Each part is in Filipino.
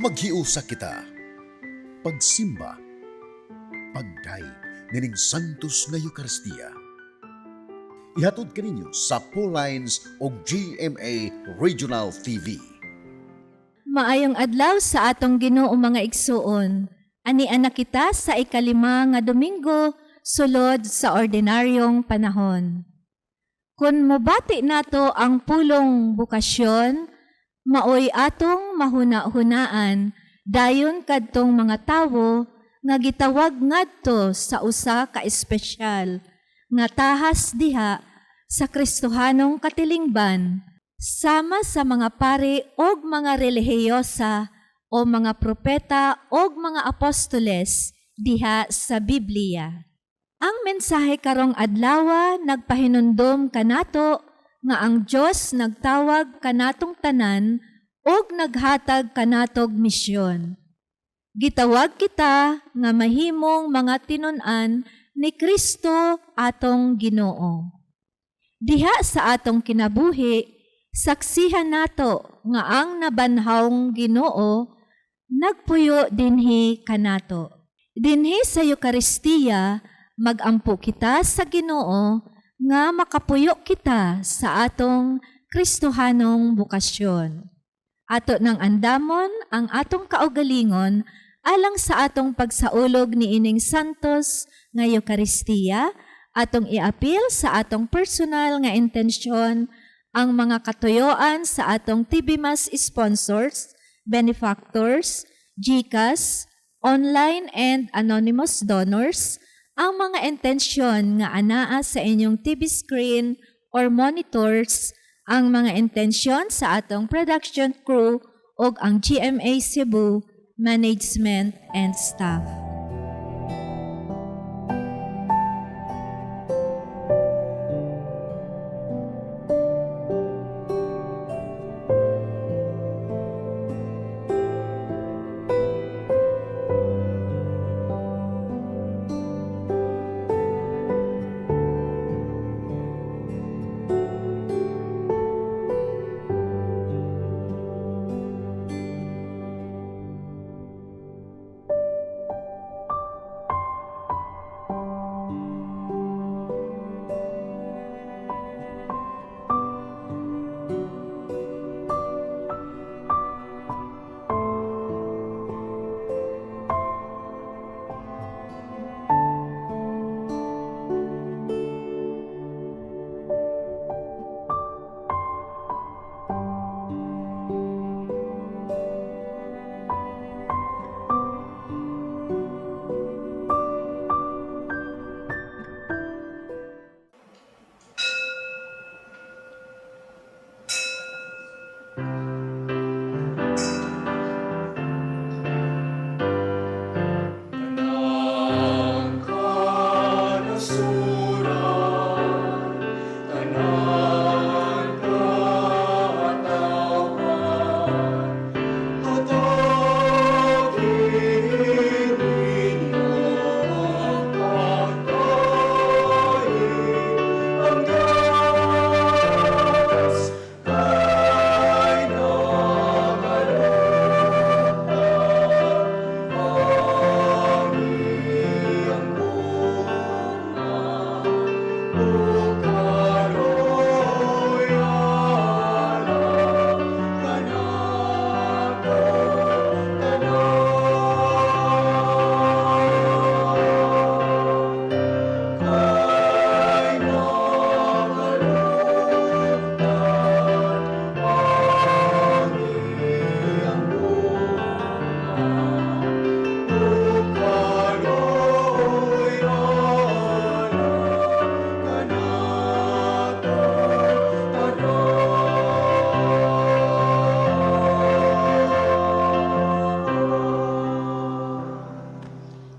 Maghiusa kita. Pagsimba, pagday nining santos nga Eucharistia. Ihatod kaninyo sa Pauline's o GMA Regional TV. Maayong adlaw sa atong Ginoo mga igsuon. Ani-ana kita sa ikalima nga Domingo sulod sa ordinaryong panahon. Kung mabati nato ang pulong bukasyon, maoy atong mahuna-hunaan dayon kadtong mga tawo nga gitawag ngadto sa usa ka espesyal nga tahas diha sa Kristohanong katilingban sama sa mga pari og mga relihiyosa o mga propeta og mga apostoles diha sa Biblia. Ang mensahe karong adlaw nagpahinundom kanato nga ang Dios nagtawag kanatong tanan og naghatag kanatog misyon. Gitawag kita nga mahimong mga tinun-an ni Kristo atong Ginoo. Diha sa atong kinabuhi, saksihan nato nga ang nabanhawng Ginoo nagpuyo dinhi kanato. Dinhi sa Eucharistia, magampo kita sa Ginoo nga makapuyo kita sa atong Kristohanong bukasyon. Ato nang andamon ang atong kaugalingon alang sa atong pagsaulog ni ining santos nga Eucharistia, atong iapil sa atong personal nga intensyon ang mga katuyoan sa atong TVMAS sponsors, benefactors, GCash, online and anonymous donors, ang mga intensyon nga anaa sa inyong TV screen or monitors, ang mga intensyon sa atong production crew o ang GMA Cebu management and staff.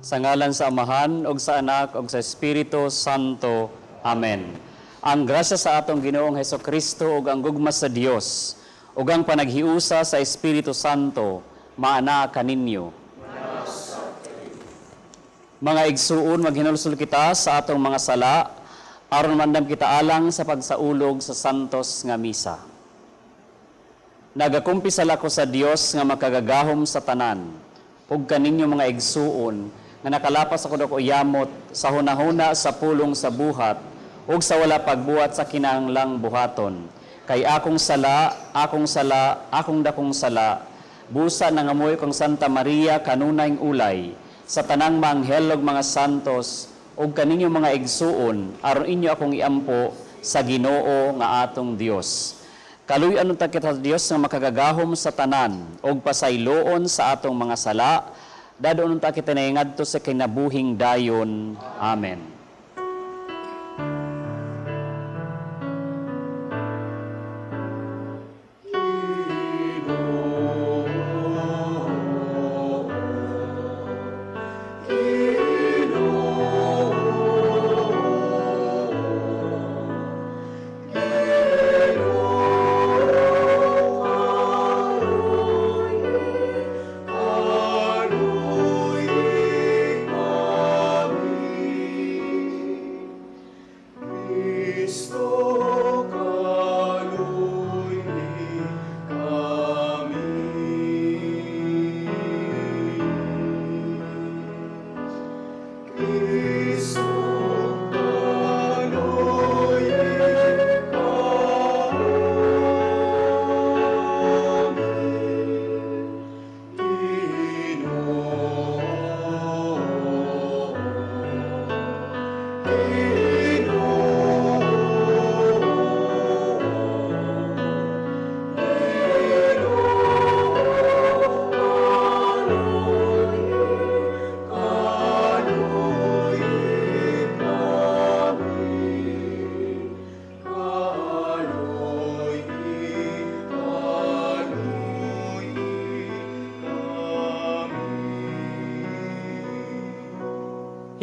Sa ngalan sa Amahan, ug sa Anak, ug sa Espiritu Santo. Amen. Ang grasya sa atong Ginoong Hesukristo ug ang gugma sa Dios ug ang panaghiusa sa Espiritu Santo maana kaninyo. Mga igsuon, maghinulsol kita sa atong mga sala aron mandam kita alang sa pagsaulog sa santos nga misa. Nagakumpisal ako sa Dios nga makagagahom sa tanan, ug kaninyo mga igsuon, nga nakalapas ako dako yamot sa hunahuna sa pulong sa buhat, ug sa wala pagbuhat sa kinahanglang buhaton. Kay akong sala, akong dakong sala, busa nangamoy kong Santa Maria kanunayng ulay, sa tanang manghel ug mga santos, ug kaninyo mga igsuon, aron inyo akong iampo sa Ginoo nga atong Dios. Kaluy-an ta kita Dios nga makagagahom sa tanan, ug pasayloon sa atong mga sala, dadon ta kita naingadto sa kinabuhing dayon. Amen.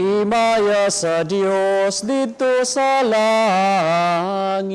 Himaya sa Dios dito sa langit.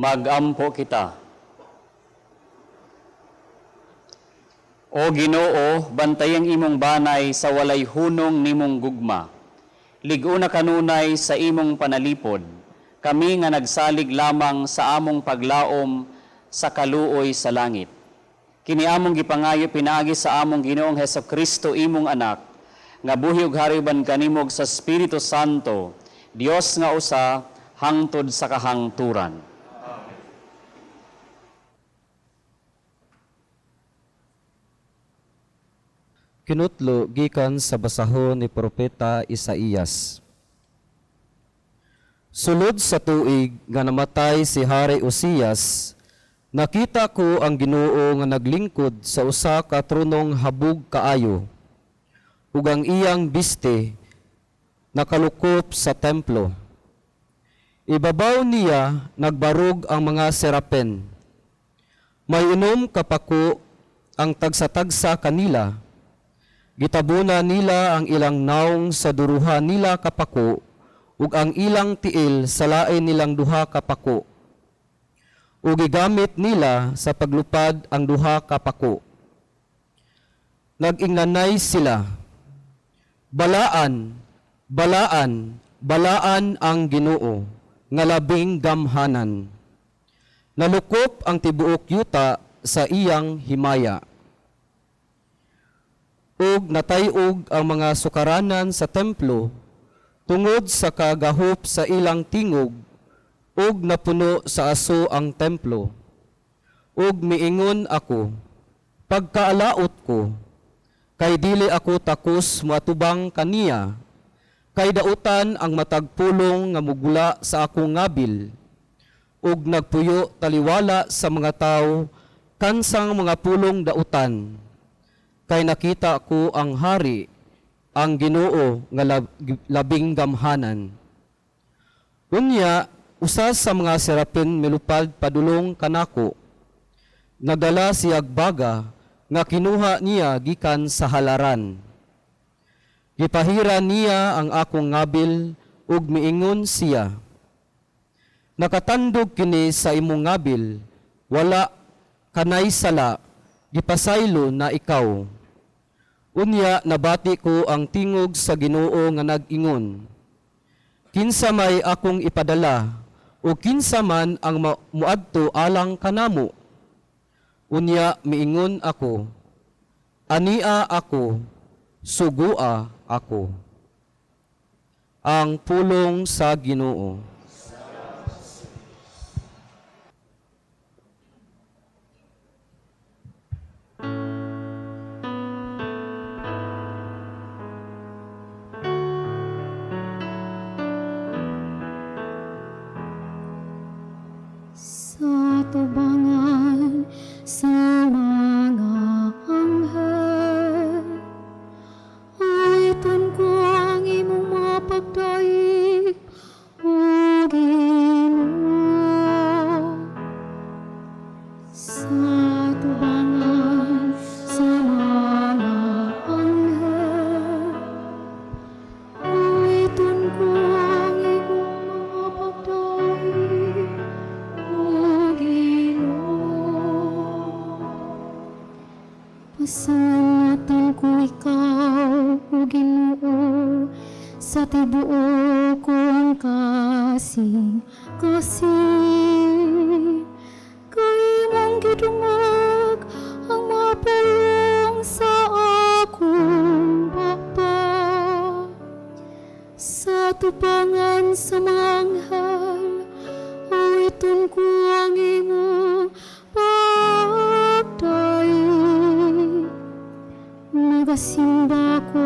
Magampo kita. O Ginoo, bantayang imong banay sa walay hunong nimong gugma. Liguna kanunay sa imong panalipod, kami nga nagsalig lamang sa among paglaom sa kaluoy sa langit. Kini among gipangayo pinaagi sa among Ginoong Hesukristo imong anak, nga buhi ug hariban kanimog sa Espiritu Santo, Dios nga usa, hangtod sa kahangturan. Kinutlo gikan sa basahon ni Propeta Isaías. Sulod sa tuig nga namatay si Hari Uzias, nakita ko ang Ginoo nga naglingkod sa usa ka tronong habog kaayo, ug ang iyang biste nakalukop sa templo. Ibabaw niya nagbarog ang mga serapen. May inom kapako ang tagsa-tagsa kanila. Gitabuna nila ang ilang naong sa duruha nila kapako, ug ang ilang tiil sa lain nilang duha kapako. Ug gigamit nila sa paglupad ang duha kapako. Nag-ingnanay sila, balaan, balaan, balaan ang Ginoo, nga labing gamhanan. Nalukop ang tibuok yuta sa iyang himaya. Ug natayog ang mga sukaranan sa templo tungod sa kagahop sa ilang tingog, ug napuno sa aso ang templo. Ug miingon ako, pagkaalaot ko, kay dili ako takos matubang kaniya, kay dautan ang matagpulong nga mugula sa akong ngabil, ug nagpuyo taliwala sa mga tao kansang mga pulong dautan. Kay nakita ko ang hari, ang Ginoo nga labing gamhanan. Unya, usa sa mga serapin milupad padulong kanako. Nagdala siya baga nga kinuha niya gikan sa halaran. Gipahira niya ang akong ngabil ug miingon siya, nakatandog kini sa imong ngabil, wala kanay sala, gipasaylo na ikaw. Unya nabati ko ang tingog sa Ginoo nga nag-ingon, kinsa may akong ipadala o kinsa man ang muadto alang kanamo. Unya miingon ako, ania ako, sugua ako. Ang pulong sa Ginoo. Sa tubangan sa mga anghel, awiton ko ang imong mga pagdaig, O Ginoo. Sa tubangan sa mga anghel, awiton ko ang imong mga pagdaig, O Ginoo. Pasalamatan ko ikaw, O Ginoo, sa tibuok kong kasing-kasing. Kay mong gidungag ang mga pulong sa akong baba. Sa tubangan sa mga anghel, awiton ko ang imong pagdaig. Nagasimba ko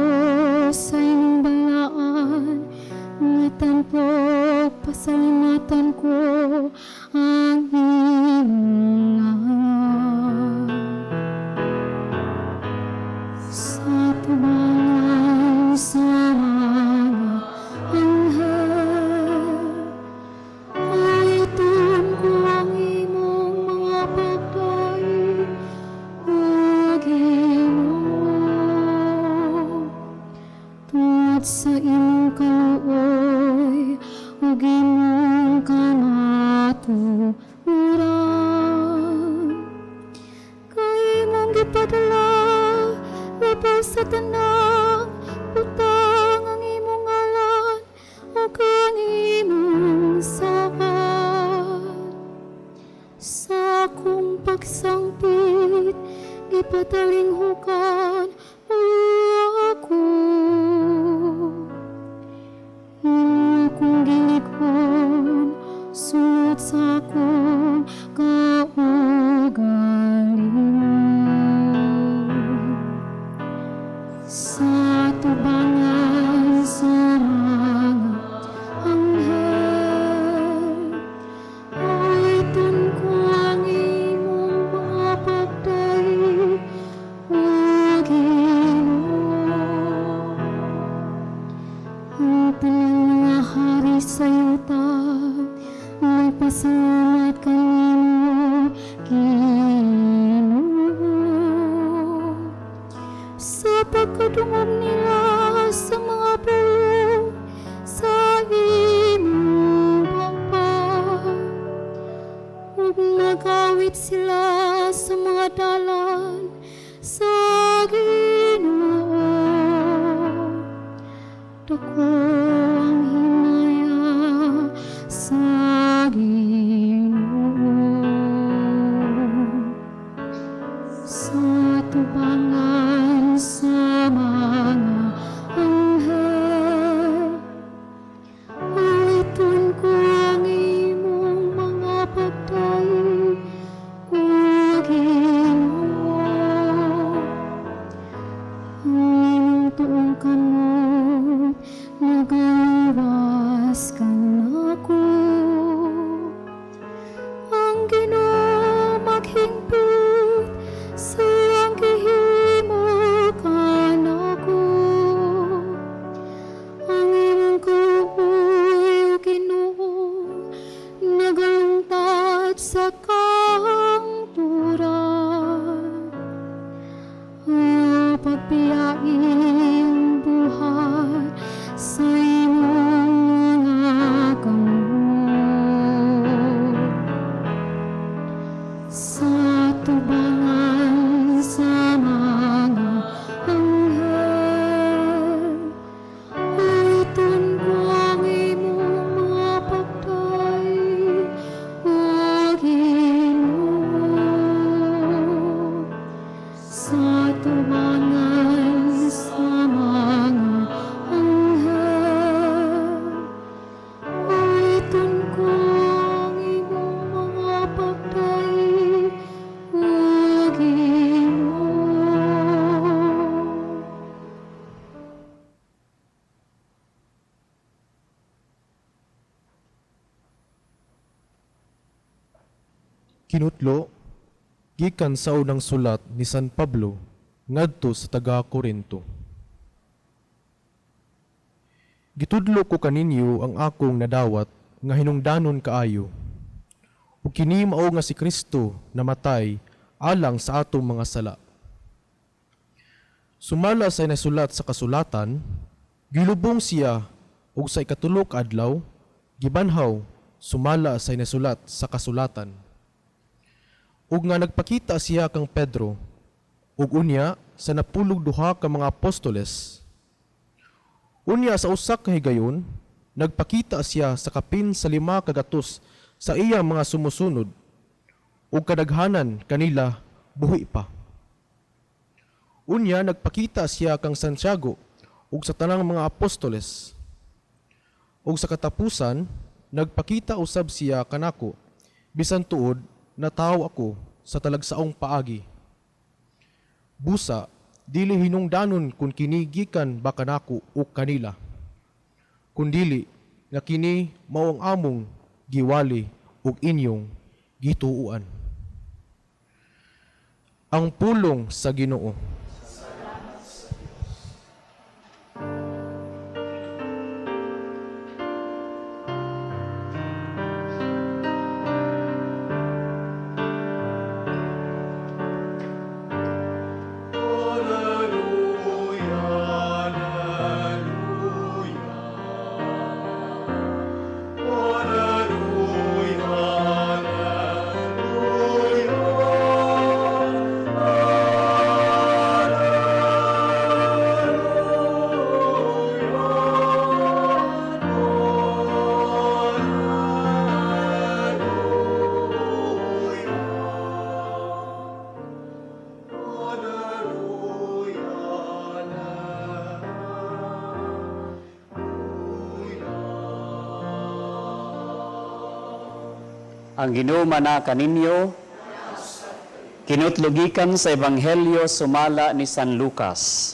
sa imong balaan, ngatan po pasalamatan ko ang imong ngalan. Sa tubangan sa mga anghel, awiton ko ang imong mga pagdaig, O Ginoo. Tungod sa imong kaluoy, O Ginoo kanato, Ang talang mga hari sa yuta, may pasalamat kanino, Ginoo. Sa pagkadungog nila sa mga pulo, sa imong bangpa, ug nagawit sila sa mga dalan sa Ginoo. Dako ang hinaya sa Ginoo. Sa tubangan sa mga anghel, ulitin ko ang imong mga pagdaig, O Ginoo. Ang imong tuong kamot, nagaluwas ka nako. Ang Ginoo maghingpit sa iyang gihimo kanako. Ang imong kaluoy, O Ginoo, nagalungtad sa kahangturan. Ang pagpiyaing buhat sa imong mga kamot. Sa tubangan sa mga anghel, ulitin ko ang imong mga pagdaig, O Ginoo. Sa tubangan sa mga anghel, ulitin ko ang imong mga pagdaig, O Ginoo. Kinutlo, gikan sa unang sulat ni San Pablo ngadto sa taga-Korinto. Gitudlo ko kaninyo ang akong nadawat nga hinungdanon kaayo. Ug kini mao nga si Kristo namatay alang sa atong mga sala. Sumala sa nasulat sa kasulatan, gilubong siya ug sa ikatulo ka adlaw gibanhaw sumala sa nasulat sa kasulatan. Ug nga nagpakita siya kang Pedro, ug unya sa napulog duha ka mga apostoles. Unya sa usa ka higayon, nagpakita siya sa kapin sa 5 kagatos sa iyang mga sumusunod, ug kadaghanan kanila buhi pa. Unya nagpakita siya kang Santiago ug sa tanang mga apostoles. Ug sa katapusan, nagpakita usab siya kanako, bisan tuod nataw ako sa talagsaong paagi. Busa, dili hinungdanon kung kini gikan ba kanako o kanila. Kundili nga kini mao ang among giwali ug inyong gituuan. Ang pulong sa Ginoo. Ang Ginoo mana kaninyo, kinutlugikan sa Ebanghelyo sumala ni San Lucas.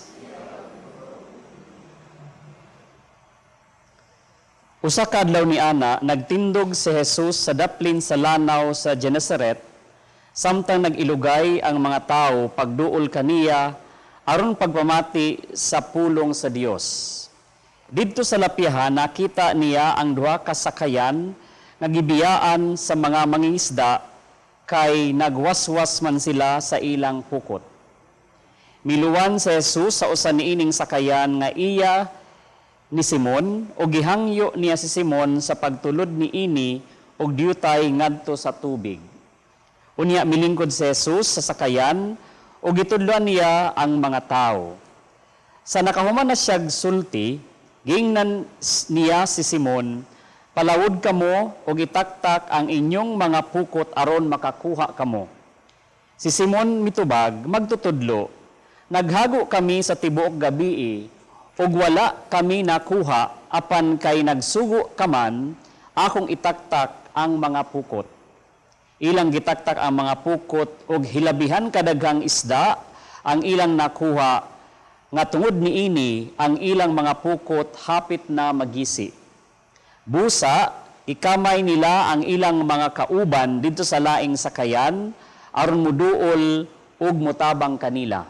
Usa ka adlaw ni ana, nagtindog si Jesus sa daplin sa lanaw sa Genesaret, samtang nag-ilugay ang mga tao pagduol kaniya aron pagpamati sa pulong sa Dios. Didto sa lapihan nakita niya ang duha ka sakayan nga gibiyaan sa mga mangingisda kay nagwaswas man sila sa ilang pukot. Miluwan si Jesus sa usa niining sakayan nga iya ni Simon o gihangyo niya si Simon sa pagtulod ni ini og diutay ngadto sa tubig. Unya milingkod si Jesus sa sakayan o gitudloan niya ang mga tao. Sa nakahuman na siyag sulti, gingnan niya si Simon, palawod kamo o gitaktak ang inyong mga pukot aron makakuha kamo. Si Simon mitubag, magtutudlo, naghago kami sa tibuok gabii, ug wala kami nakuha, apan kay nagsugo kaman, akong itaktak ang mga pukot. Ilang gitaktak ang mga pukot, ug hilabihan kadaghang isda, ang ilang nakuha, nga tungod ni ini, ang ilang mga pukot hapit na magisi. Busa, ikamay nila ang ilang mga kauban dito sa laing sakayan, aron muduol ug mutabang kanila.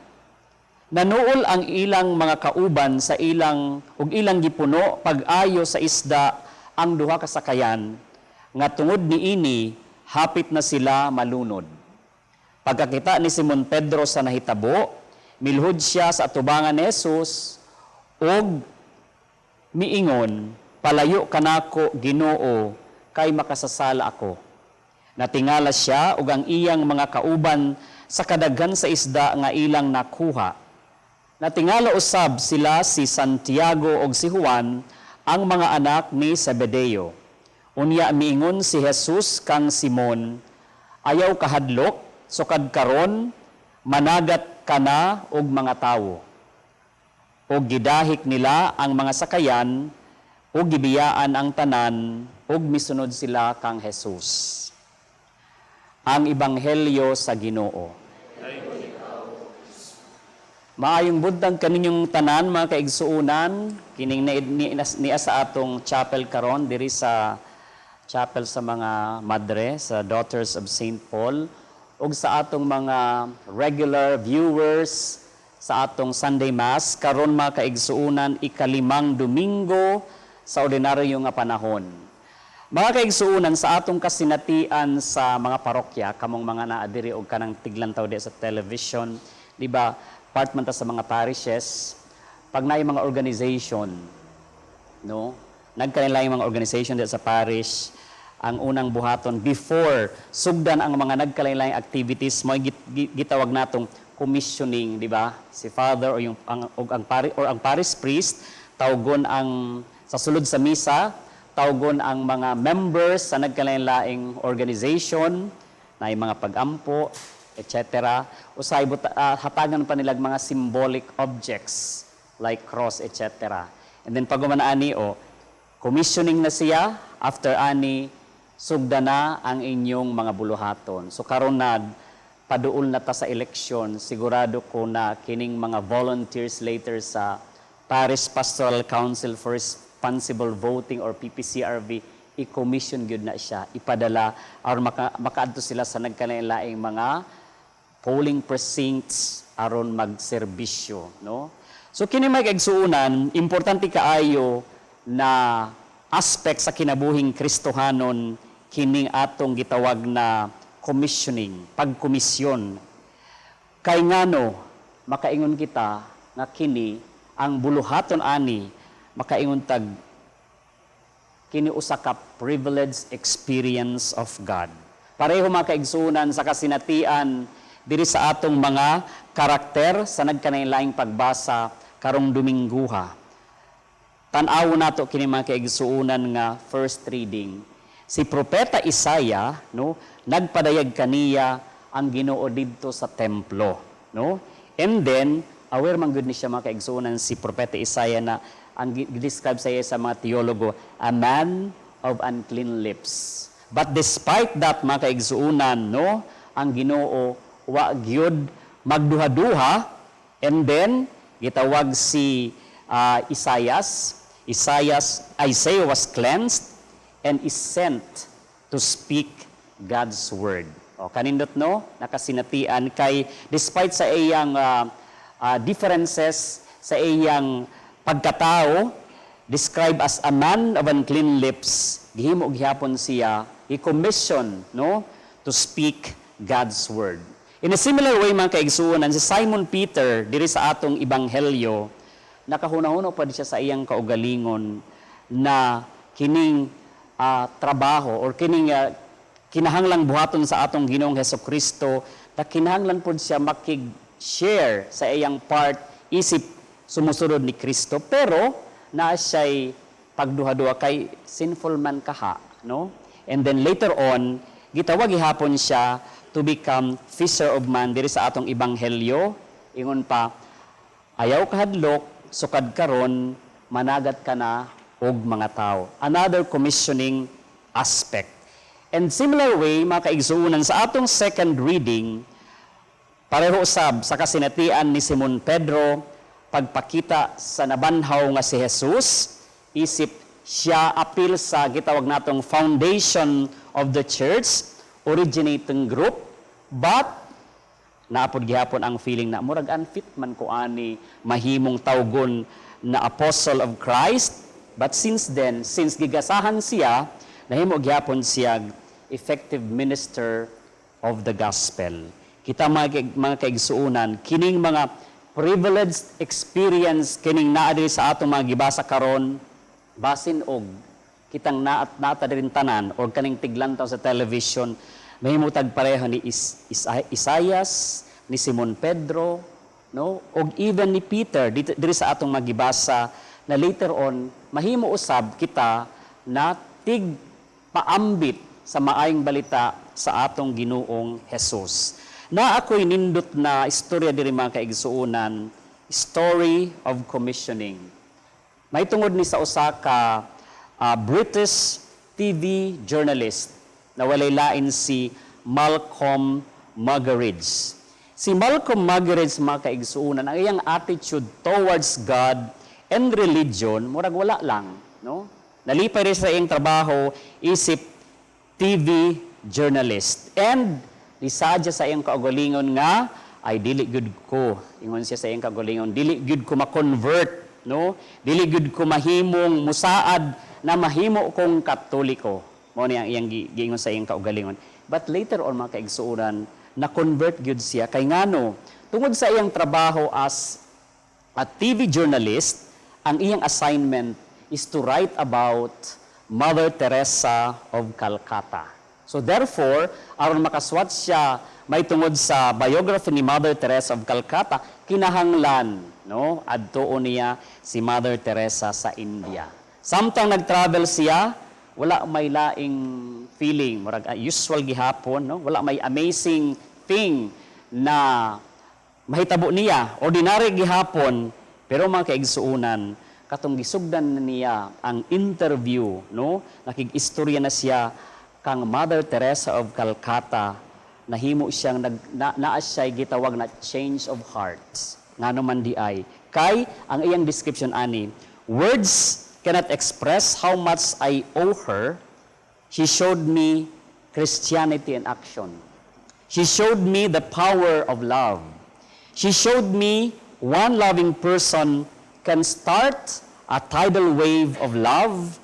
Nanuol ang ilang mga kauban sa ilang ug ilang gipuno pag-ayo sa isda ang duha ka sakayan, nga tungod ni ini, hapit na sila malunod. Pagkakita ni Simon Pedro sa nahitabo, milhod siya sa atubangan ni Jesus ug miingon, palayo kanako Ginoo kay makasasala ako. Natingala siya ug ang iyang mga kauban sa kadaghan sa isda nga ilang nakuha. Natingala usab sila si Santiago ug si Juan, ang mga anak ni Zebedeo. Unya miingon si Jesus kang Simon, ayaw kahadlok, sukad karon managat kana og mga tawo. Og gidahik nila ang mga sakayan, og gibiyaan ang tanan, og misunod sila kang Jesus. Ang Ebanghelyo sa Ginoo. Maayong buntag kaninyong tanan mga kaigsuunan, kining niya sa atong chapel karon diri sa chapel sa mga madre, sa Daughters of St. Paul, ug sa atong mga regular viewers sa atong Sunday Mass, karon mga kaigsuunan, ikalimang Domingo sa ordinaryo nga panahon. Mga kaigsuunan, sa atong kasinatian sa mga parokya, kamong mga naadiri og kanang tiglantaw di sa television, di ba, part man ta sa mga parishes, pag naay mga organization, no? Nagkanilang mga organization di sa parish, ang unang buhaton before sugdan ang mga nagkalain-laing activities mo gitawag natong commissioning, di ba? Si father o yung ang parish priest tawgon ang sa sulod sa misa, tawgon ang mga members sa nagkalain-laing organization na mga pag-ampo, etc. Usay hatagan pa nilag mga symbolic objects like cross, etc. And then pag ani commissioning na siya, after ani sugda na ang inyong mga buluhaton. So karon paduol na ta sa election, sigurado ko na kining mga volunteers later sa Parish Pastoral Council for Responsible Voting or PPCRV, i-commission gyud na siya, ipadala aron makaadto sila sa nagkalain-laing mga polling precincts aron magserbisyo, no? So kini may kaigsuunan, importante kaayo na aspect sa kinabuhing Kristohanon kining atong gitawag na commissioning, pagkomisyon. Kay ngano makaingon kita nga kini ang buluhaton ani makaingon tag kini usa ka privileged experience of God. Pareho mga kaigsuunan sa kasinatian diri sa atong mga karakter sa nagkanain-laing pagbasa karong Domingguha. Tan-aw nato kini mga kaigsuunan nga first reading. Si Propeta Isaiah, no, nagpadayag kaniya ang Ginoo didto sa templo, no? And then aware man gud ni siya mga kaigsuunan si Propeta Isaiah na ang describe sa iya sa mga teologo, a man of unclean lips. But despite that mga kaigsuunan, no, ang Ginoo wa gyud magduha-duha, and then gitawag si Isaiah was cleansed and is sent to speak God's word. O kanindot no, nakasinatian kay despite sa iyang differences sa iyang pagkatao, described as a man of unclean lips, gihimo gihapon siya, i-commission, no, to speak God's word. In a similar way, mga kaigsuonan, si Simon Peter, diri sa atong ibanghelyo, nakahuna-huna pa siya sa iyang kaugalingon na kining trabaho or kining kinahanglang buhaton sa atong Ginoong Hesukristo, na kinahanglan po siya makig-share sa iyang part isip sumusunod ni Kristo, pero na siya'y pagduha-duha kay sinful man kaha, no? And then later on, gitawag gihapon siya to become fisher of man diri sa atong ibanghelyo. Ingon pa, ayaw kahadlok, sukad karon, managat ka na og mga tao. Another commissioning aspect. And similar way, mga kaigsuunan, sa atong second reading, pareho usab sa kasinatian ni Simon Pedro, pagpakita sa nabanhaw nga si Jesus, isip siya apil sa gitawag natong foundation of the church, originating group, but naapod gihapon ang feeling na murag unfit man ko ani mahimong tawgon na apostle of Christ. But since then, since gigasahan siya, nahimo gihapon siya effective minister of the gospel. Kita mga kaigsuunan, kining mga privileged experience kining naa diri sa atong mga gibasa karon, basin og kitang naata din tanan or kaning tiglantaw sa television, mahimutag pareho ni Isaias, ni Simon Pedro, no, og even ni Peter diri sa atong magibasa, na later on mahimo usab kita na tig paambit sa maayong balita sa atong Ginoong Hesus. Na ako'y nindot na istorya diri mga kaigsuunan, story of commissioning. May tungod ni sa usa ka British TV journalist na walay lain si Malcolm Muggeridge. Si Malcolm Muggeridge, mga kaigsuunan, ang iyang attitude towards God and religion, murag wala lang, no? Nalipay rin sa iyang trabaho, isip TV journalist. And lisadya sa iyang kaugalingon nga, ay dili good ko. Ingon siya sa iyang kaugalingon, dili good ko ma-convert, no? Dili good ko mahimong musaad na mahimo kong Katoliko. Mo ni ang iyang giingon sa iyang kaugalingon. But later on, mga kaigsuunan, na-convert good siya. Kay ngano, tungod sa iyang trabaho as a TV journalist, ang iyang assignment is to write about Mother Teresa of Calcutta. So therefore, aron makaswat siya may tungod sa biography ni Mother Teresa of Calcutta, kinahanglan, no, adtuon niya si Mother Teresa sa India. Samtang nag-travel siya, wala may laing feeling, murag usual gihapon, no? Wala may amazing thing na mahitabo niya, ordinary gihapon, pero mga kaigsuunan, katong gisugdan niya ang interview, no? Nakig-istorya na siya kang Mother Teresa of Calcutta, nahimo siyang naa siya'y gitawag na change of hearts. Ngano man di ay. Kay ang iyang description ani, words cannot express how much I owe her. She showed me Christianity in action. She showed me the power of love. She showed me one loving person can start a tidal wave of love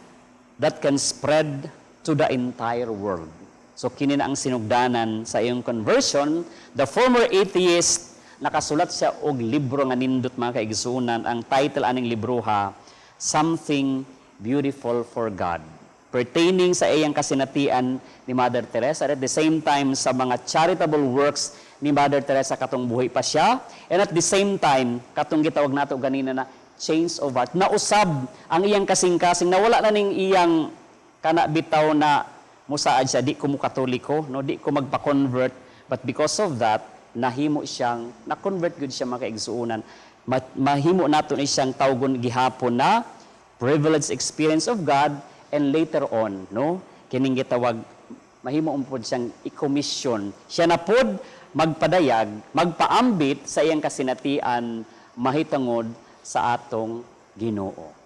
that can spread to the entire world. So kini na ang sinugdanan sa iyong conversion. The former atheist, nakasulat siya og libro nga nindot, mga kaigsuunan. Ang title aning libroha, Something Beautiful for God, pertaining sa iyang kasinatian ni Mother Teresa, at the same time sa mga charitable works ni Mother Teresa katong buhay pa siya, and at the same time katong gitawag nato ganina na change of heart, na usab ang iyang kasing-kasing na wala na ning iyang kana bitaw na musaad siya, di ko mo Katoliko, no, di ko magpa-convert, but because of that, nahimo siyang, na-convert good siya, mga kaigsuunan. Mahimo nato ni siyang tawgon gihapon na privileged experience of God, and later on, no, kining gitawag, mahimo umpod siyang i-commission. Siya na pod magpadayag, magpaambit sa iyang kasinatian, mahitangod sa atong Ginoo.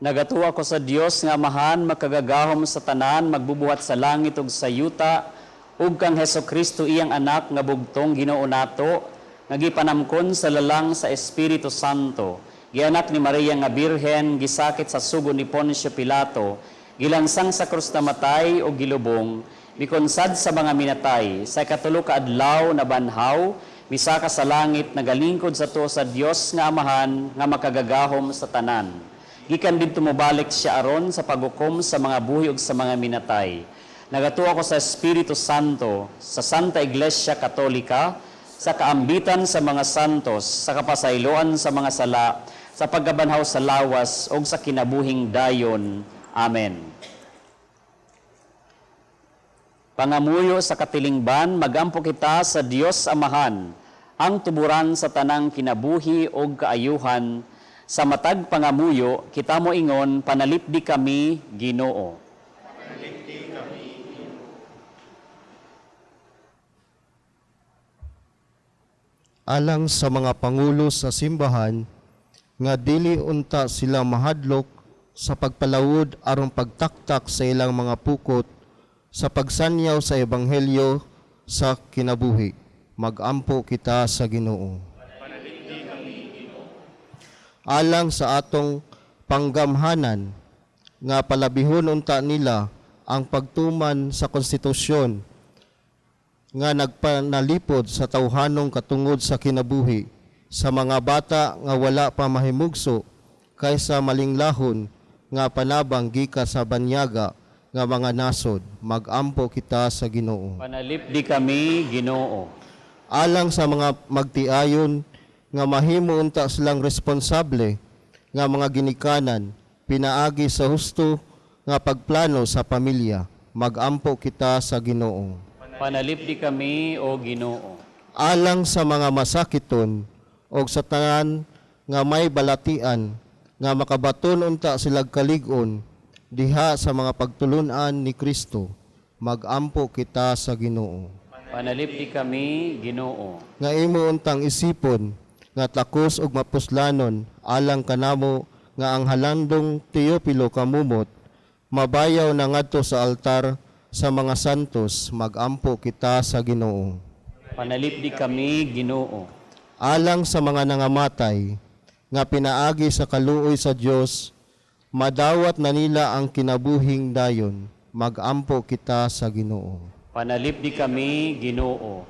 Nagatuwa ko sa Dios nga amahan makagagahom sa tanan magbubuhat sa langit ug sa yuta ug kang Hesukristo iyang anak nga bugtong Ginoo nato nga gipanamkon sa lalang sa Espiritu Santo. Gianak ni Maria nga birhen, gisakit sa sugo ni Poncio Pilato, gilansang sa krus na matay o gilubong, mikonsad sa mga minatay, sa ikatulo ka adlaw na banhaw, misaka sa langit, nagalingkod sa tuo sa Dios nga amahan nga makagagahom sa tanan. Gikan din tumubalik siya aron sa paghukom sa mga buhi ug sa mga minatay. Nagatuwa ko sa Espiritu Santo, sa Santa Iglesia Katolika, sa kaambitan sa mga santos, sa kapasayloan sa mga sala, sa paggabanhaw sa lawas ug sa kinabuhing dayon. Amen. Pangamuyo sa katilingban, magampo kita sa Dios Amahan, ang tuburan sa tanang kinabuhi ug kaayuhan. Sa matag pangamuyo, kita mo ingon, panalipdi kami, Ginoo. Alang sa mga pangulo sa simbahan, nga dili unta sila mahadlok sa pagpalawod aron pagtaktak sa ilang mga pukot sa pagsanyaw sa ebanghelyo sa kinabuhi. Magampo kita sa Ginoo. Alang sa atong panggamhanan nga palabihon unta nila ang pagtuman sa konstitusyon nga nagpanalipod sa tawhanong katungod sa kinabuhi sa mga bata nga wala pa mahimugso kaysa malinglahon nga panabang gika sa banyaga nga mga nasod. Magampo kita sa Ginoo. Panalipdi kami, Ginoo. Alang sa mga magtiayon nga mahimo unta silang responsable nga mga ginikanan, pinaagi sa husto nga pagplano sa pamilya. Magampo kita sa Ginoo. Panalipdi kami, O Ginoo. Alang sa mga masakiton o sa tanan nga may balatian nga makabaton unta silang kaligon diha sa mga pagtulunan ni Kristo. Magampo kita sa Ginoo. Panalipdi kami, Ginoo. Nga imo untang isipon nga takos ug mapuslanon alang kanamo nga ang halandong Teopilo kamumot mabayaw na ngadto sa altar sa mga santos. Magampo kita sa Ginoo. Panalipdi kami, Ginoo. Alang sa mga nangamatay nga pinaagi sa kaluoy sa Dios, madawat na nila ang kinabuhing dayon. Magampo kita sa Ginoo. Panalipdi kami, Ginoo.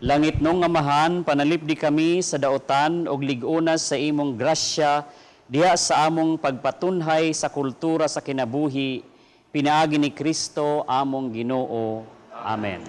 Langit nung amahan, panalipdi kami sa daotan og lig-unas sa imong grasya diha sa among pagpatunhay sa kultura sa kinabuhi, pinaagi ni Kristo among Ginoo. Amen.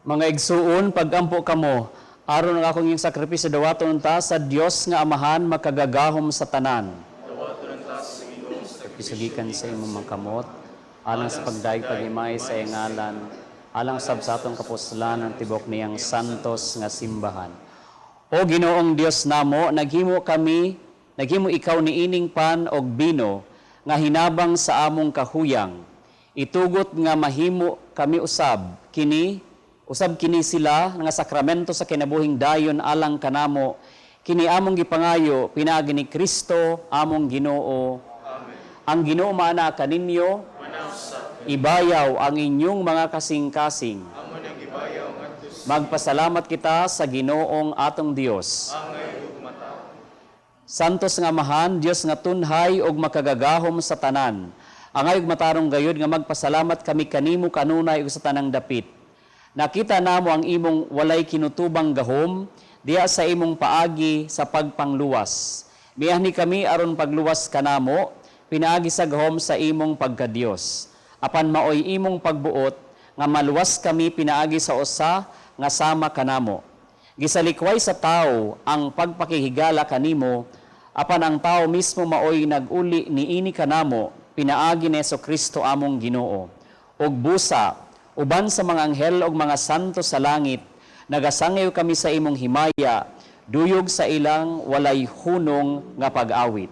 Mga igsuon, pagampo kamo, aron ang akong yung sakripisyo dawaton ta sa Dios nga Amahan makagagahom sa tanan. Pisugikan sa imong mangkamot, alang sa pagdaig paghimay sa ngalan, alang sa atong kapuslanan ng tibok niyang santos nga simbahan. O Ginoong Dios namo, naghimo ikaw ni ining pan og bino nga hinabang sa among kahuyang. Itugot nga mahimo kami usab kini sila nga sakramento sa kinabuhing dayon alang kanamo, kini among gipangayo pinaagi ni Kristo among Ginoo. Amen. Ang Ginoo maana kaninyo, ibayaw ang inyong mga kasing-kasing. Magpasalamat kita sa Ginoong atong Dios. Santos nga Amahan, Dios nga tunhay og makagagahom sa tanan. Angay og matarong gayud nga magpasalamat kami kanimo kanunay ug sa tanang dapit. Nakita namo ang imong walay kinutubang gahom diya sa imong paagi sa pagpangluwas. Miyahni kami aron pagluwas kanamo, pinaagi sa gahom sa imong pagkadiyos. Apan maoy imong pagbuot nga maluwas kami pinaagi sa usa nga sama kanamo. Gisalikway sa tao ang pagpakihigala kanimo, apan ang tao mismo maoy nag-uli niini kanamo pinaagi ni Jesucristo among Ginoo. Og busa uban sa mga anghel ug mga santo sa langit, nagasangay kami sa imong himaya, duyog sa ilang walay hunong nga pag-awit.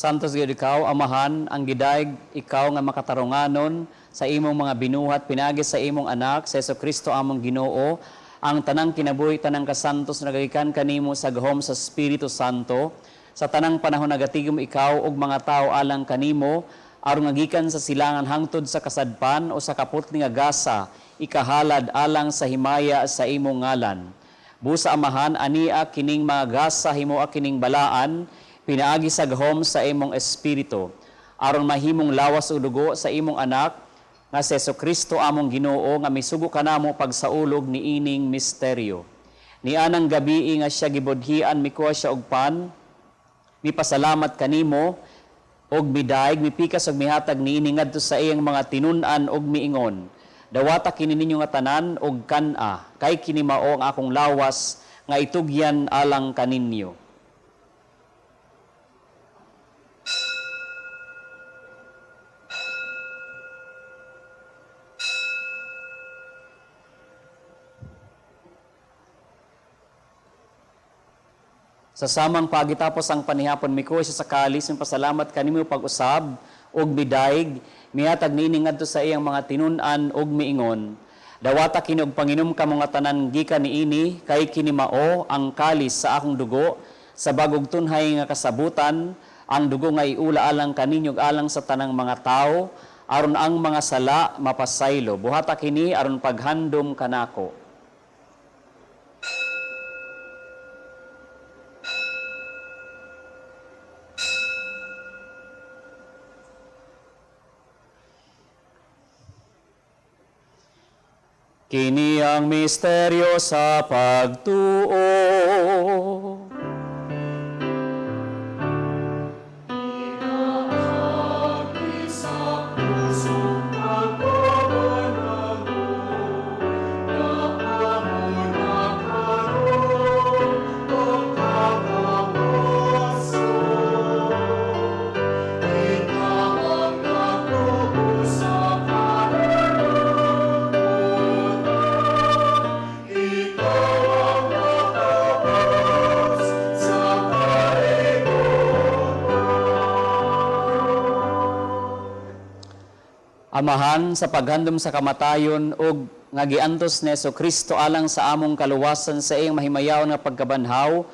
Santos gid ikaw, Amahan, ang gidayeg ikaw nga makatarunganon sa imong mga binuhat pinagi sa imong anak sa Jesucristo among Ginoo, ang tanang kinabuhi tanang kasantos nagagikan kanimo sa gahom sa Espiritu Santo, sa tanang panahon nagatigom ikaw og mga tao alang kanimo aron ngagikan sa silangan hangtod sa kasadpan o sa kaputli nga gasa ikahalad alang sa himaya sa imong ngalan. Busa Amahan, ania kining mga gasa himoa kining balaan pinaagi sa gahom sa imong espiritu aron mahimong lawas ug dugo sa imong anak nga si Jesucristo among Ginoo nga misugo kanamo pagsaulog ni ining misteryo. Nianang gabi nga siya gibudhian mikuha siya og pan, mipasalamat kanimo og midayeg mipikas og mihatag niini ngadto sa iyang mga tinun-an og miingon. Dawata kini ninyo nga tanan og kan-a kay kini mao ang akong lawas nga itugyan alang kaninyo. Sa samang pagitapos ang panihapon mikuha siya sa kalis, pasalamat kanimo pag-usab og midayeg mihatag niini ngadto sa iyang mga tinun-an og miingon. Dawata kini og panginom kamo nga tanan gikan niini kay kini mao ang kalis sa akong dugo sa bagog tunhay nga kasabutan, ang dugo nga iula alang kaninyo alang sa tanang mga tao aron ang mga sala mapasaylo. Buhata kini aron paghandom kanako. Kini ang misteryo sa pagtuo. Amahan, sa paghandom sa kamatayon ug nga giantos ni Kristo alang sa among kaluwasan sa iyang mahimayaw nga pagkabanhaw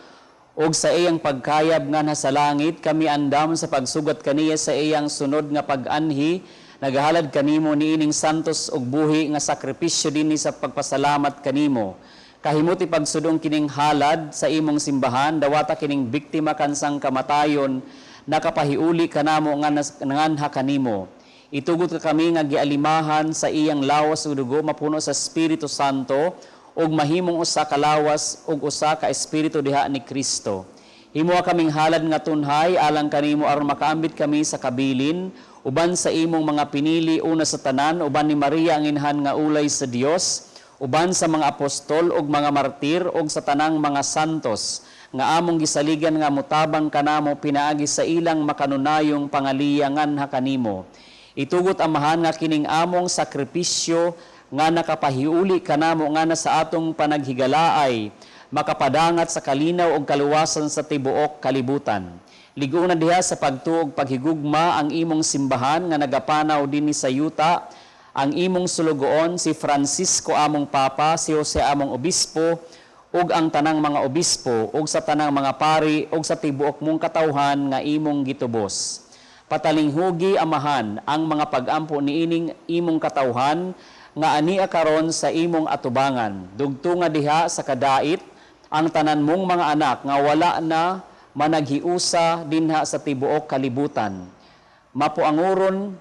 ug sa iyang pagkayab nga nasa langit, kami andam sa pagsugat kaniya sa iyang sunod nga pag-anhi, nagahalad kanimo niining santos ug buhi nga sakripisyo dinhi sa pagpasalamat kanimo. Kahimuti pagsudong kining halad sa imong simbahan, dawata kining biktima kansang kamatayon, nakapahiuli kanamo nga nanganha kanimo. Itugot ka kami nga gialimahan sa iyang lawas ug dugo mapuno sa Espiritu Santo ug mahimong usa ka lawas ug usa ka espiritu diha ni Kristo. Himuha kaming halad nga tunhay alang kanimo aron makaambit kami sa kabilin uban sa imong mga pinili una sa tanan, uban ni Maria ang inhan nga ulay sa Dios, uban sa mga apostol ug mga martir ug sa tanang mga santos nga among gisaligan nga mutabang kanamo pinaagi sa ilang makanunayong pangaliyangan ha kanimo. Itugot amahan nga kining among sakripisyo nga nakapahiuli kanamo nga na sa atong panaghigalaay, makapadangat sa kalinaw ug kaluwasan sa tibuok kalibutan. Liguna diha sa pagtuog paghigugma ang imong simbahan nga nagapanaw dinhi sa yuta, ang imong sulugoon si Francisco among Papa, si Jose among Obispo, ug ang tanang mga obispo, ug sa tanang mga pari, ug sa tibuok mong katawhan nga imong gitubos. Patalinghugi amahan ang mga pag-ampo niining imong katawhan nga ania karon sa imong atubangan. Dugto nga diha sa kadait ang tanan mong mga anak nga wala na managhiusa dinha sa tibuok kalibutan. Mapuanguron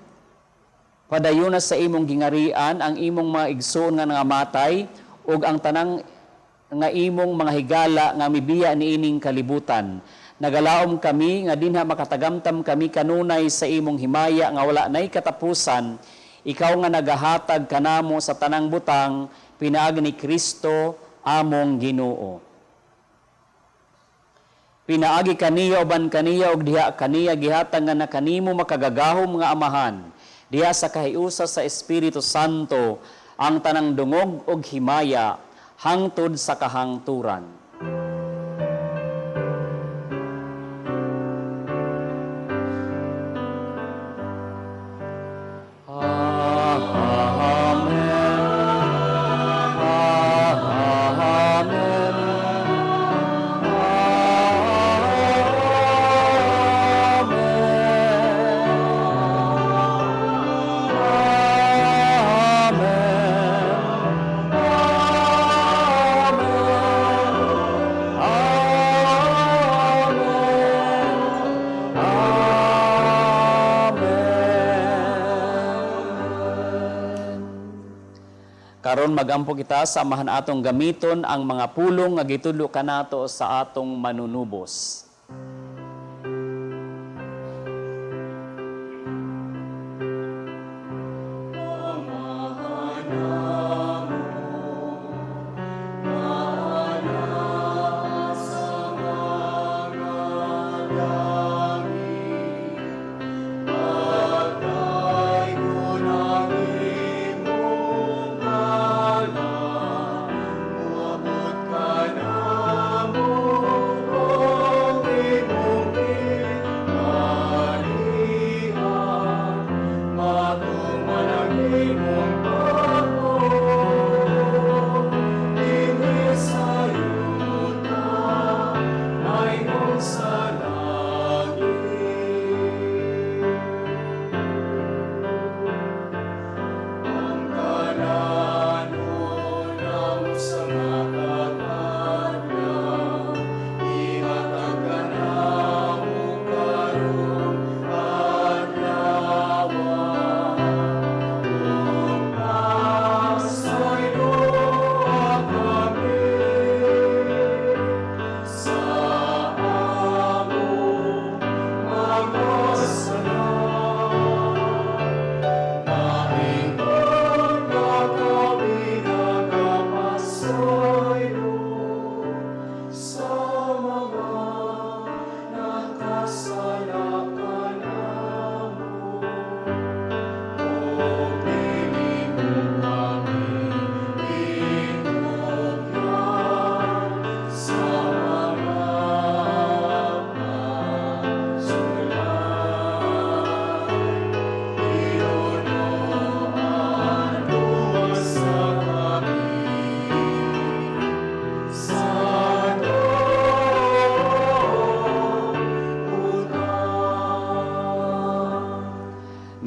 padayon na sa imong gingarian ang imong mga igsoon nga nangamatay ug ang tanang nga imong mga higala nga mibiya niining kalibutan. Nagalaom kami nga dinha makatagamtam kami kanunay sa imong himaya nga wala nay katapusan. Ikaw nga nagahatag kanamo sa tanang butang pinaagi ni Kristo among Ginoo. Pinaagi kaniya uban kaniya og diha kaniya gihatag nga na kanimo makagagahom nga amahan. Diha sa kahiusa sa Espiritu Santo ang tanang dungog og himaya hangtod sa kahangturan. Karon magampo kita sa amahan atong gamiton ang mga pulong nga gitudlo kanato sa atong manunubos.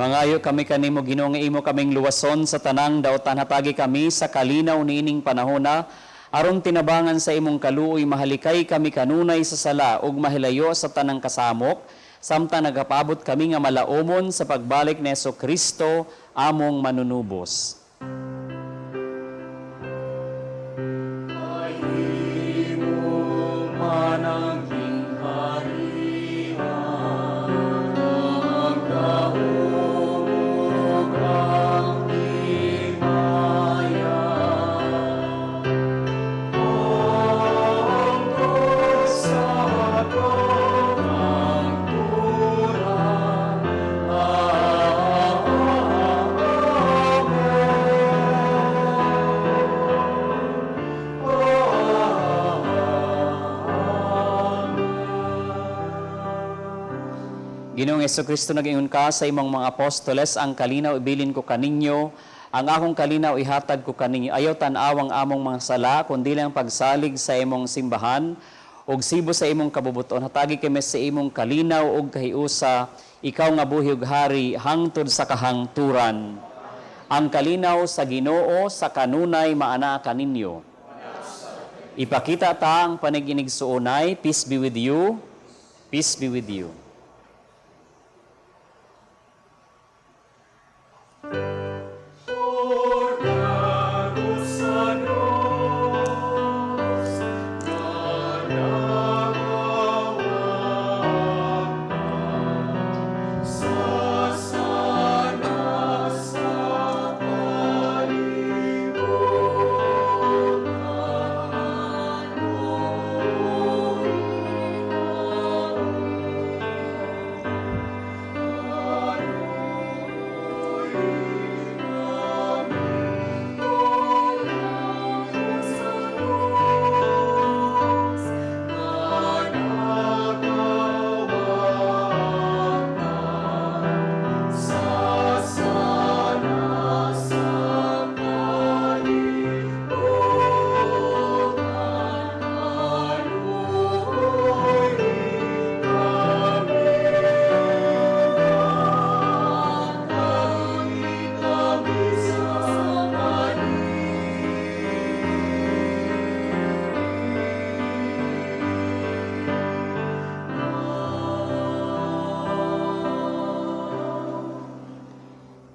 Mangayo kami kanimo Ginoo nga imo kaming luwason sa tanang daotan, hatagi kami sa kalinaw niining panahona aron tinabangan sa imong kaluoy mahalikay kami kanunay sa sala ug mahilayo sa tanang kasamok, samtang nagapabot kami nga malaumon sa pagbalik ni Jesu-Kristo among manunubos. Ginoong Jesu-Kristo, nag-ingon ka sa imong mga apostoles, ang kalinaw ibilin ko kaninyo, ang akong kalinaw ihatag ko kaninyo. Ayaw tanawang among mga sala, kundi lang pagsalig sa imong simbahan, ug sibo sa imong kabubuton. Hatagi kami sa imong kalinaw ug kahiusa, ikaw nga buhi ug hari, hangtod sa kahangturan. Ang kalinaw sa Ginoo sa kanunay maana kaninyo. Ipakita ta ang paniginig suunay. Peace be with you. Peace be with you.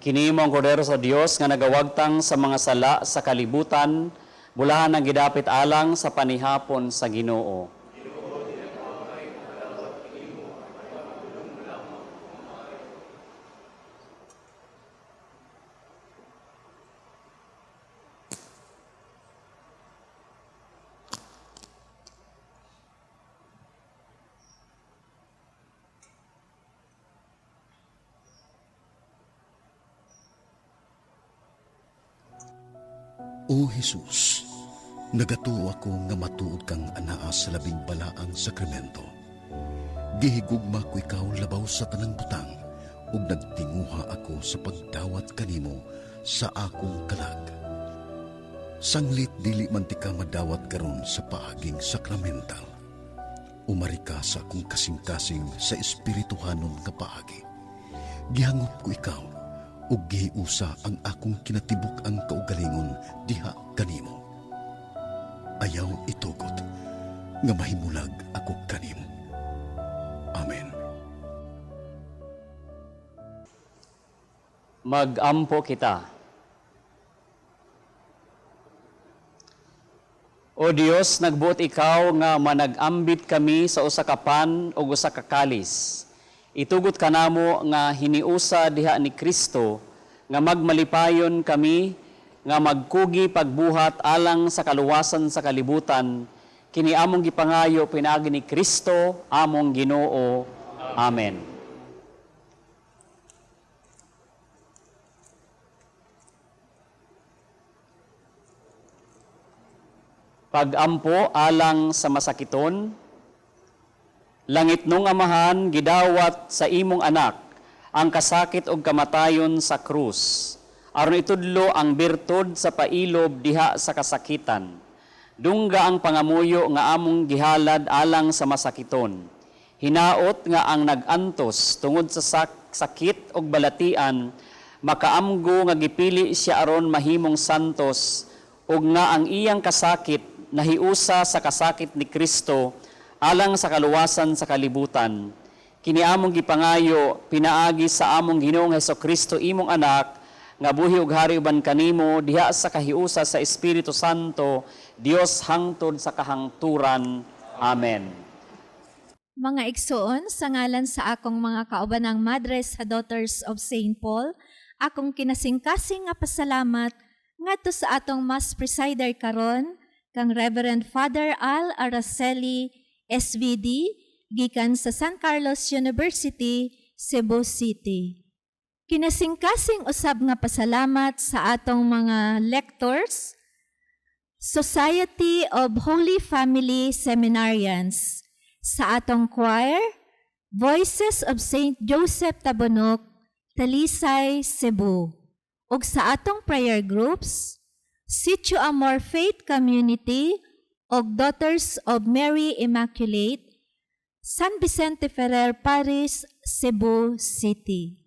Kini mo ang kordero sa Dios nga nagawagtang sa mga sala sa kalibutan, bulahan ang gidapit alang sa panihapon sa Ginoo. O Jesus, nagatuo ako nga matuod kang anaa sa labing balaang sakramento. Gihigugma ko ikaw labaw sa tanang butang, ug nagtinguha ako sa pagdawat kanimo sa akong kalag. Sanglit dili man ti ka madawat karon sa paaging sakramental. Umari ka sa akong kasing-kasing sa espirituhanon nga paagi. Gihangop ko ikaw, ug gihiusa ang akong kinatibuk ang kaugalingon diha kanimo. Ayaw itugot nga mahimulag ako kanimo. Amen. Mag-ampo kita. O Dios, nagbuot ikaw nga manag-ambit kami sa usa ka pan ug usa ka kalis. Itugot kanamo nga hiniusa diha ni Kristo nga magmalipayon kami nga magkugi pagbuhat alang sa kaluwasan sa kalibutan, kini among gipangayo pinaagi ni Kristo among Ginoo. Amen. Pagampo alang sa masakiton. Langit nung amahan, gidawat sa imong anak, ang kasakit o kamatayon sa krus. Aron itudlo ang birtud sa pailob diha sa kasakitan. Dungga ang pangamuyo nga among gihalad alang sa masakiton. Hinaot nga ang nagantos tungod sa sakit ug balatian, makaamgo nga gipili siya aron mahimong santos, ug nga ang iyang kasakit nahiusa sa kasakit ni Kristo alang sa kaluwasan sa kalibutan. Kini among gipangayo pinaagi sa among Ginoong Hesukristo imong anak, nga buhi ug hari uban kanimo diha sa kahiusa sa Espiritu Santo, Dios hangtod sa kahangturan. Amen. Mga igsoon, sa ngalan sa akong mga kaubanang madres sa Daughters of St. Paul, akong kinasingkasing nga pasalamat ngadto sa atong Mass Presider karon, kang Reverend Father Al Araceli, SVD, gikan sa San Carlos University, Cebu City. Kinasingkasing usab nga pasalamat sa atong mga lectors, Society of Holy Family Seminarians, sa atong choir, Voices of St. Joseph Tabunok, Talisay, Cebu, ug sa atong prayer groups, Sitio Amor Faith Community ug Daughters of Mary Immaculate, San Vicente Ferrer Parish, Cebu City.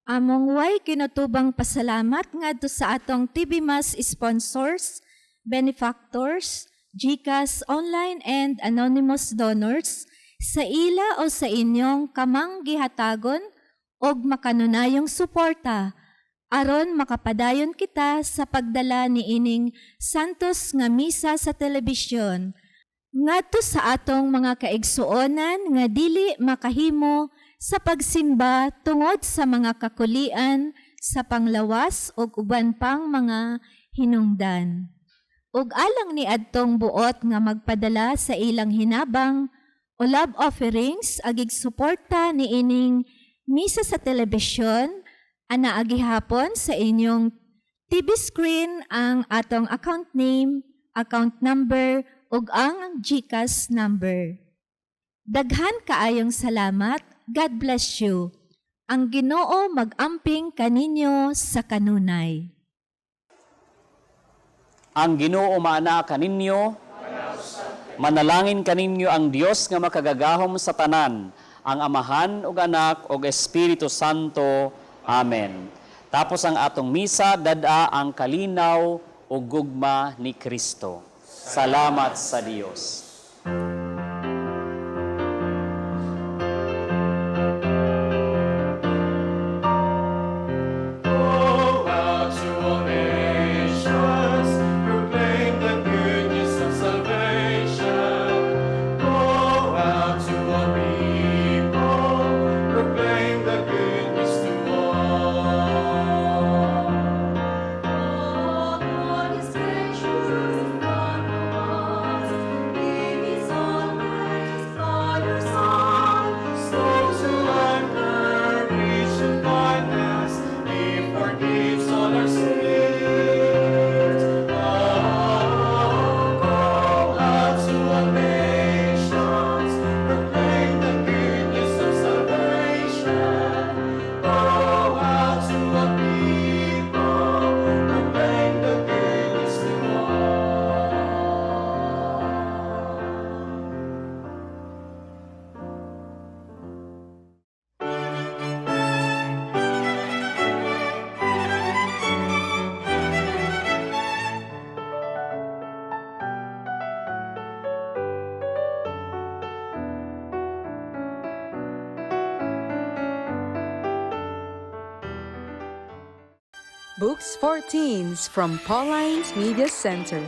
Among way kinutubang pasalamat ngadto sa atong TV Mass sponsors, benefactors, GCash online and anonymous donors sa ila o sa inyong kamang gihatagon og makanunayong suporta aron makapadayon kita sa pagdala ni ining santos nga misa sa telebisyon ngadto sa atong mga kaigsuonan nga dili makahimo sa pagsimba tungod sa mga kakulian sa panglawas ug uban pang mga hinungdan. Ug alang ni adtong buot nga magpadala sa ilang hinabang o love offerings agig suporta ni ining misa sa telebisyon, ana agihapon sa inyong TV screen ang atong account name, account number ug ang GCash number. Daghan kaayong salamat. God bless you. Ang Ginoo mag-amping kaninyo sa kanunay. Ang Ginoo maana kaninyo, manalangin kaninyo ang Dios nga makagagahom sa tanan, ang Amahan ug Anak ug Espiritu Santo. Amen. Tapos ang atong misa, dada ang kalinaw ug gugma ni Kristo. Salamat sa Dios. Books for Teens from Pauline's Media Center.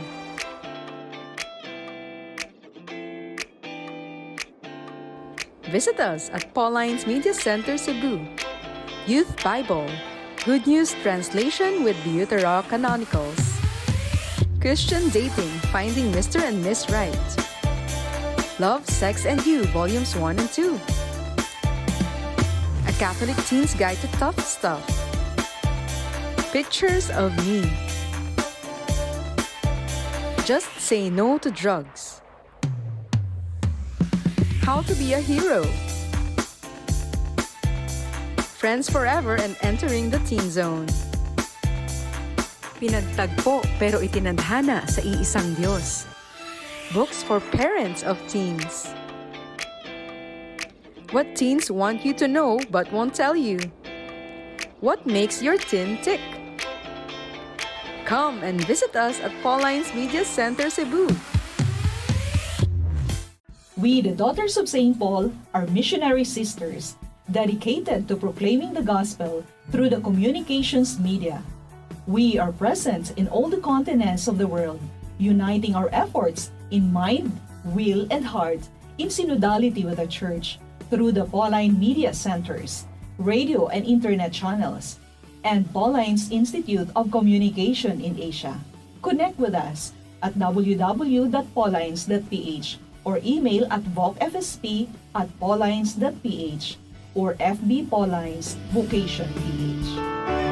Visit us at Pauline's Media Center, Cebu. Youth Bible, Good News Translation with the Utero Canonicals. Christian Dating, Finding Mr. and Miss Right. Love, Sex, and You, Volumes 1 and 2. A Catholic Teen's Guide to Tough Stuff. Pictures of Me. Just Say No to Drugs. How to Be a Hero. Friends Forever and Entering the Teen Zone. Pinagtagpo pero itinadhana sa iisang Diyos. Books for Parents of Teens. What teens want you to know but won't tell you. What makes your teen tick? Come and visit us at Pauline's Media Center Cebu. We, the Daughters of St. Paul, are missionary sisters dedicated to proclaiming the gospel through the communications media. We are present in all the continents of the world, uniting our efforts in mind, will, and heart in synodality with the Church through the Pauline Media Centers, radio and internet channels, and Pauline's Institute of Communication in Asia. Connect with us at www.paulines.ph or email at vocfsp@paulines.ph or FB Paulines Vocation PH.